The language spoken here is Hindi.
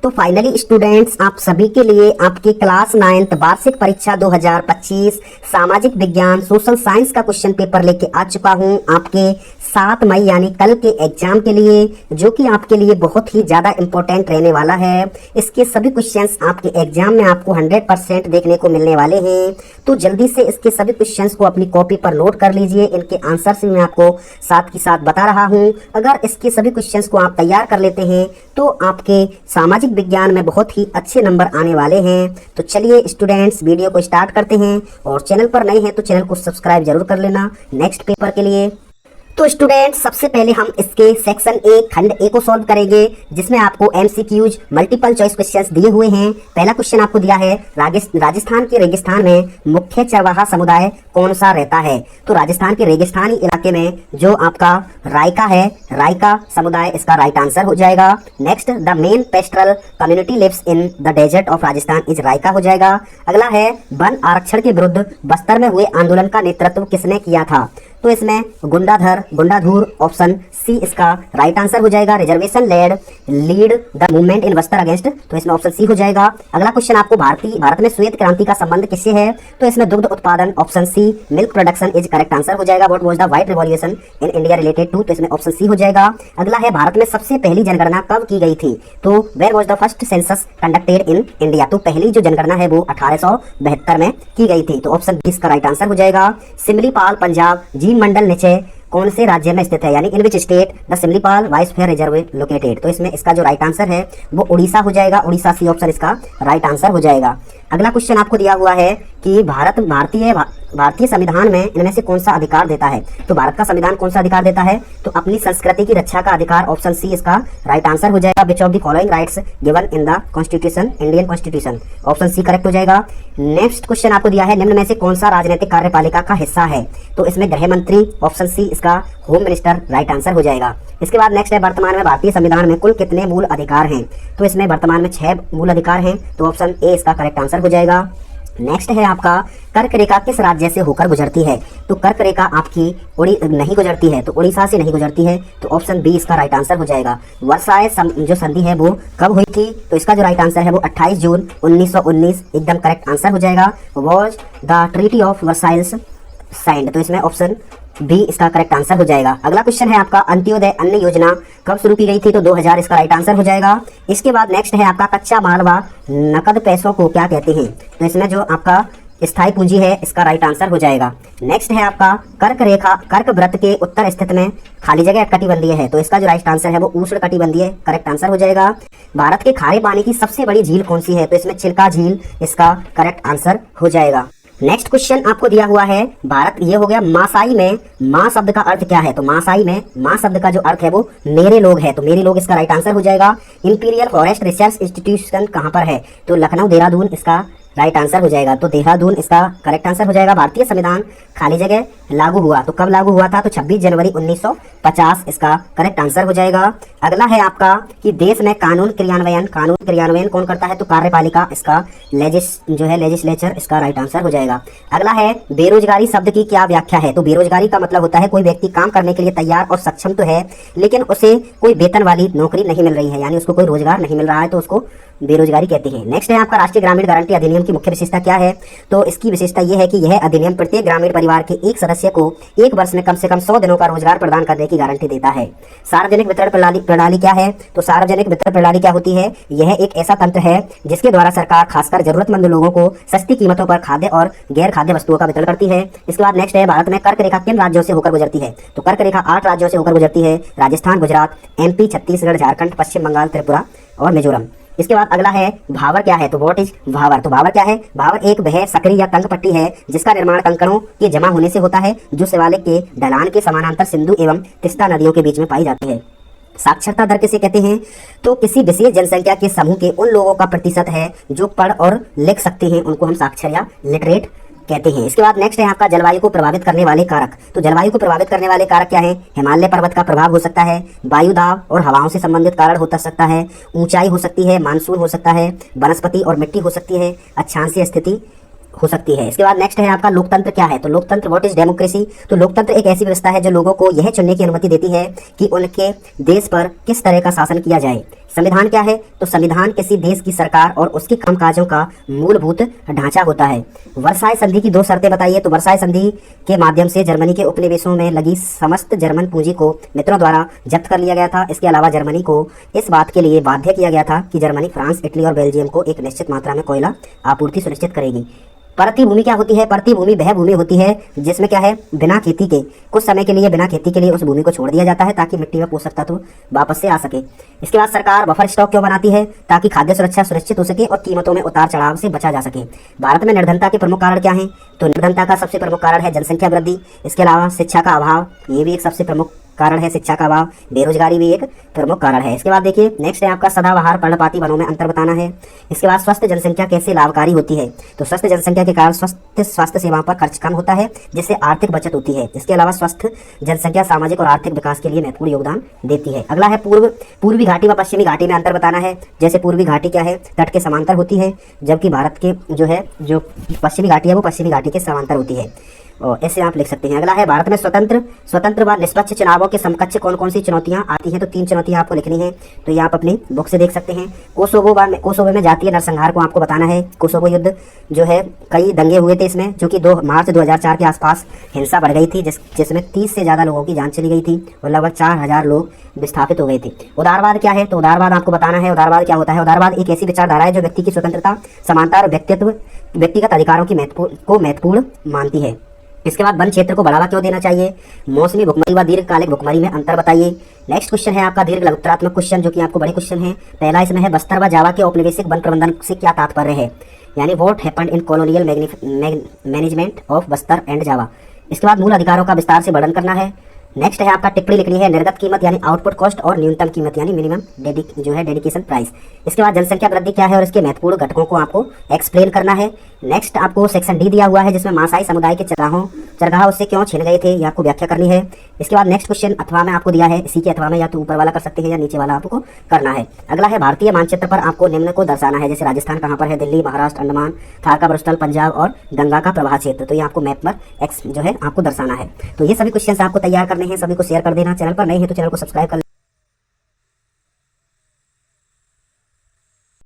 तो फाइनली स्टूडेंट्स, आप सभी के लिए आपकी क्लास 9th वार्षिक परीक्षा 2025 सामाजिक विज्ञान सोशल साइंस का क्वेश्चन पेपर लेके आ चुका हूं आपके 7 मई यानी कल के एग्जाम के लिए, जो कि आपके लिए बहुत ही ज़्यादा इंपॉर्टेंट रहने वाला है। इसके सभी क्वेश्चंस आपके एग्जाम में आपको 100% देखने को मिलने वाले हैं। तो जल्दी से इसके सभी क्वेश्चंस को अपनी कॉपी पर नोट कर लीजिए। इनके आंसर्स भी मैं आपको साथ ही साथ बता रहा हूँ। अगर इसके सभी क्वेश्चंस को आप तैयार कर लेते हैं तो आपके सामाजिक विज्ञान में बहुत ही अच्छे नंबर आने वाले हैं। तो चलिए स्टूडेंट्स, वीडियो को स्टार्ट करते हैं। और चैनल पर नए हैं तो चैनल को सब्सक्राइब जरूर कर लेना नेक्स्ट पेपर के लिए। तो स्टूडेंट्स, सबसे पहले हम इसके सेक्शन ए खंड ए को सॉल्व करेंगे, जिसमें आपको एमसीक्यूज मल्टीपल चॉइस क्वेश्चंस दिए हुए हैं। पहला क्वेश्चन आपको दिया है, राजस्थान के रेगिस्तान में मुख्य चरवाहा समुदाय कौन सा रहता है। तो राजस्थान के रेगिस्तानी इलाके में जो आपका रायका है, रायका समुदाय इसका राइट आंसर हो जाएगा। Next, the main pastoral community lives in the desert of Rajasthan is Raika हो जाएगा। अगला है, वन आरक्षण के विरुद्ध बस्तर में हुए आंदोलन का नेतृत्व किसने किया था। तो इसमें गुंडाधुर ऑप्शन सी इसका राइट आंसर हो जाएगा। Reservation lead the movement in Bastar against, तो इसमें ऑप्शन सी हो जाएगा। अगला क्वेश्चन आपको भारत में श्वेत क्रांति का संबंध किससे है। तो इसमें दुग्ध उत्पादन option C, milk production is correct answer हो जाएगा। What was the white revolution in India related to, तो इसमें ऑप्शन सी हो जाएगा। अगला है, भारत में सबसे पहली जनगणना कब की गई थी। तो where was the first census conducted in India, तो पहली जो जनगणना है वो 1872 में की गई थी। तो ऑप्शन बी इसका राइट आंसर हो जाएगा। सिमलीपाल पंजाब जीव मंडल निचय कौन से राज्य में स्थित है, यानी in which state the Similipal biosphere reserve located. तो इसमें इसका जो राइट आंसर है वो उड़ीसा हो जाएगा। उड़ीसा सी ऑप्शन इसका राइट आंसर हो जाएगा। अगला क्वेश्चन आपको दिया हुआ है कि भारतीय संविधान में इनमें से कौन सा अधिकार देता है। तो भारत का संविधान कौन सा अधिकार देता है। तो अपनी संस्कृति की रक्षा का अधिकार, ऑप्शन सी इसका राइट आंसर हो जाएगा। Which of the following rights given in the constitution, Indian constitution, option C correct हो जाएगा। नेक्स्ट क्वेश्चन आपको दिया है, निम्न में से कौन सा राजनीतिक कार्यपालिका का हिस्सा है। तो इसमें गृह मंत्री, ऑप्शन सी इसका होम मिनिस्टर राइट आंसर हो जाएगा। इसके बाद नेक्स्ट है, वर्तमान में भारतीय संविधान में कुल कितने मूल अधिकार हैं। तो इसमें वर्तमान में 6 मूल अधिकार हैं। तो ऑप्शन ए इसका करेक्ट आंसर हो जाएगा। नेक्स्ट है आपका, कर्क रेखा किस राज्य से होकर गुजरती है। तो कर्क रेखा आपकी नहीं गुजरती है, तो उड़ीसा से नहीं गुजरती है। तो ऑप्शन बी इसका राइट आंसर हो जाएगा। वर्साय जो संधि है वो कब हुई थी। तो इसका जो राइट आंसर है वो 28 जून 1919 एकदम करेक्ट आंसर हो जाएगा। Was the treaty of Versailles signed, तो इसमें ऑप्शन बी इसका करेक्ट आंसर हो जाएगा। अगला क्वेश्चन है आपका, अंत्योदय अन्न योजना कब शुरू की गई थी। तो 2000 इसका राइट आंसर हो जाएगा। इसके बाद नेक्स्ट है आपका, कच्चा माल व नकद पैसों को क्या कहते हैं। तो इसमें जो आपका स्थायी पूंजी है इसका राइट आंसर हो जाएगा। नेक्स्ट है आपका, कर्क वृत्त के उत्तर स्थित में खाली जगह कटिबंधीय है। तो इसका जो राइट आंसर है वो उष्ण कटिबंधीय करेक्ट आंसर हो जाएगा। भारत के खारे पानी की सबसे बड़ी झील कौन सी है। तो इसमें चिल्का झील इसका करेक्ट आंसर हो जाएगा। नेक्स्ट क्वेश्चन आपको दिया हुआ है, भारत ये हो गया, मासाई में माँ शब्द का अर्थ क्या है। तो मासाई में माँ शब्द का जो अर्थ है वो मेरे लोग है। तो मेरे लोग इसका राइट आंसर हो जाएगा। इंपीरियल फॉरेस्ट रिसर्च इंस्टीट्यूशन कहाँ पर है। तो लखनऊ देहरादून इसका राइट आंसर हो जाएगा। तो देहरादून इसका करेक्ट आंसर हो जाएगा। भारतीय संविधान खाली जगह लागू हुआ, तो कब लागू हुआ था। तो 26 जनवरी 1950 इसका करेक्ट आंसर हो जाएगा। अगला है आपका कि देश में कानून क्रियान्वयन कौन करता है। तो कार्यपालिका इसका लेजिस्लेचर इसका राइट आंसर हो जाएगा। अगला है, बेरोजगारी शब्द की क्या व्याख्या है। तो बेरोजगारी का मतलब होता है कोई व्यक्ति काम करने के लिए तैयार और सक्षम तो है, लेकिन उसे कोई वेतन वाली नौकरी नहीं मिल रही है, यानी उसको कोई रोजगार नहीं मिल रहा है, तो उसको बेरोजगारी कहते हैं। नेक्स्ट है आपका, राष्ट्रीय ग्रामीण गारंटी अधिनियम की मुख्य विशेषता क्या है। तो इसकी विशेषता यह है कि यह अधिनियम प्रत्येक ग्रामीण परिवार के एक सदस्य को एक वर्ष में कम से कम 100 दिनों का रोजगार प्रदान करने की गारंटी देता है। सार्वजनिक वितरण प्रणाली क्या है। तो सार्वजनिक वितरण प्रणाली क्या होती है, यह एक ऐसा तंत्र है जिसके द्वारा सरकार खासकर जरूरतमंद लोगों को सस्ती कीमतों पर खाद्य और गैर खाद्य वस्तुओं का वितरण करती है। इसके बाद नेक्स्ट है, भारत में कर्क रेखा किन राज्यों से होकर गुजरती है। तो कर्क रेखा 8 राज्यों से होकर गुजरती है, राजस्थान, गुजरात, एमपी, छत्तीसगढ़, झारखंड, पश्चिम बंगाल, त्रिपुरा और मिजोरम। इसके बाद अगला है, भावर क्या है। तो व्हाट इज भावर। तो भावर क्या है, भावर एक वह सक्रिय या तंग पट्टी है जिसका निर्माण कंकरों के जमा होने से होता है, जो शिवालिक के ढलान के समानांतर सिंधु एवं तिस्ता नदियों के बीच में पाई जाती है। साक्षरता दर किसे कहते हैं। तो किसी विशेष जनसंख्या के समूह के उन लोगों का प्रतिशत है जो पढ़ और लिख सकते हैं, उनको हम साक्षर या लिटरेट कहते हैं। इसके बाद नेक्स्ट है आपका, जलवायु को प्रभावित करने वाले कारक। तो जलवायु को प्रभावित करने वाले कारक क्या है। हिमालय पर्वत का प्रभाव हो सकता है, वायु दाब और हवाओं से संबंधित कारण हो सकता है, ऊंचाई हो सकती है, मानसून हो सकता है, वनस्पति और मिट्टी हो सकती है, अक्षांशीय स्थिति हो सकती है। इसके बाद नेक्स्ट है आपका, लोकतंत्र क्या है। तो लोकतंत्र, व्हाट इज डेमोक्रेसी। तो लोकतंत्र एक ऐसी व्यवस्था है जो लोगों को यह चुनने की अनुमति देती है कि उनके देश पर किस तरह का शासन किया जाए। संविधान क्या है? तो संविधान किसी देश की सरकार और उसके कामकाजों का मूलभूत ढांचा होता है। वर्साई संधि की 2 शर्तें बताइए। तो वर्साई संधि के माध्यम से जर्मनी के उपनिवेशों में लगी समस्त जर्मन पूंजी को मित्रों द्वारा जब्त कर लिया गया था। इसके अलावा जर्मनी को इस बात के लिए बाध्य किया गया था कि जर्मनी फ्रांस, इटली और बेल्जियम को एक निश्चित मात्रा में कोयला आपूर्ति सुनिश्चित करेगी। परती भूमि क्या होती है? परती भूमि वह भूमि होती है जिसमें क्या है, बिना खेती के कुछ समय के लिए बिना खेती के लिए उस भूमि को छोड़ दिया जाता है ताकि मिट्टी में पोषक तत्व वापस से आ सके। इसके बाद सरकार बफर स्टॉक क्यों बनाती है? ताकि खाद्य सुरक्षा सुनिश्चित हो सके और कीमतों में उतार चढ़ाव से बचा जा सके। भारत में निर्धनता के प्रमुख कारण क्या हैं? तो निर्धनता का सबसे प्रमुख कारण है जनसंख्या वृद्धि। इसके अलावा शिक्षा का अभाव, ये भी एक सबसे प्रमुख कारण है, शिक्षा का अभाव। बेरोजगारी भी एक प्रमुख कारण है। इसके बाद देखिए नेक्स्ट है आपका सदाबहार पर्णपाती वनों में अंतर बताना है। इसके बाद स्वस्थ जनसंख्या कैसे लाभकारी होती है? तो स्वस्थ जनसंख्या के कारण स्वास्थ्य सेवाओं पर खर्च कम होता है जिससे आर्थिक बचत होती है। इसके अलावा स्वस्थ जनसंख्या सामाजिक और आर्थिक विकास के लिए महत्वपूर्ण योगदान देती है। अगला है पूर्वी घाटी व पश्चिमी घाटी में अंतर बताना है। जैसे पूर्वी घाटी क्या है, तट के समांतर होती है, जबकि भारत के जो पश्चिमी घाटी है वो पश्चिमी घाटी के समांतर होती है। और ऐसे आप लिख सकते हैं। अगला है भारत में स्वतंत्र व निष्पक्ष चुनावों के समकक्ष कौन कौन सी चुनौतियां आती हैं? तो 3 चुनौतियां आपको लिखनी है, तो ये आप अपनी बुक से देख सकते हैं। कोसोवो में जातीय नरसंहार को आपको बताना है। कोसोवो युद्ध जो है, कई दंगे हुए थे इसमें, जो कि 2 मार्च 2004 के आसपास हिंसा बढ़ गई थी, जिसमें 30 से ज़्यादा लोगों की जान चली गई थी और लगभग 4000 लोग विस्थापित हो गए थे। उदारवाद क्या है? तो उदारवाद आपको बताना है। उदारवाद क्या होता है? उदारवाद एक ऐसी विचारधारा है जो व्यक्ति की स्वतंत्रता, समानता और व्यक्तिगत अधिकारों की महत्वपूर्ण मानती है। इसके बाद वन क्षेत्र को बढ़ावा क्यों देना चाहिए? मौसमी भुखमरी व दीर्घकालिक भुखमरी में अंतर बताइए। नेक्स्ट क्वेश्चन है आपका दीर्घ लघुत्तरात्मक क्वेश्चन, जो कि आपको बड़े क्वेश्चन है। पहला इसमें है बस्तर व जावा के औपनिवेशिक वन प्रबंधन से क्या तात्पर्य है? यानी what happened in colonial management of Bastar and Java. इसके बाद मूल अधिकारों का विस्तार से वर्णन करना है। नेक्स्ट है आपका टिप्पणी लिखनी है, निर्गत कीमत यानी आउटपुट कॉस्ट और न्यूनतम कीमत यानी मिनिमम डेडिकेशन प्राइस। इसके बाद जनसंख्या वृद्धि क्या है और इसके महत्वपूर्ण घटकों को आपको एक्सप्लेन करना है। नेक्स्ट आपको सेक्शन डी दिया हुआ है जिसमें मासाई समुदाय के चरगाह उससे क्यों छिन गए थे, ये आपको व्याख्या करनी है। इसके बाद नेक्स्ट क्वेश्चन अथवा में आपको दिया है, इसी के अथवा में या तो ऊपर वाला कर सकते हैं या नीचे वाला आपको करना है। अगला है भारतीय मानचित्र पर आपको निम्न को दर्शाना है। जैसे राजस्थान कहाँ पर है? दिल्ली, महाराष्ट्र, अंडमान, थारका ब्रुस्टल, पंजाब और गंगा का प्रवाह क्षेत्र। तो ये आपको मैप पर आपको दर्शाना है। तो ये सभी क्वेश्चन आपको तैयार करने हैं, सभी को शेयर कर देना। चैनल पर नए हैं तो चैनल को सब्सक्राइब कर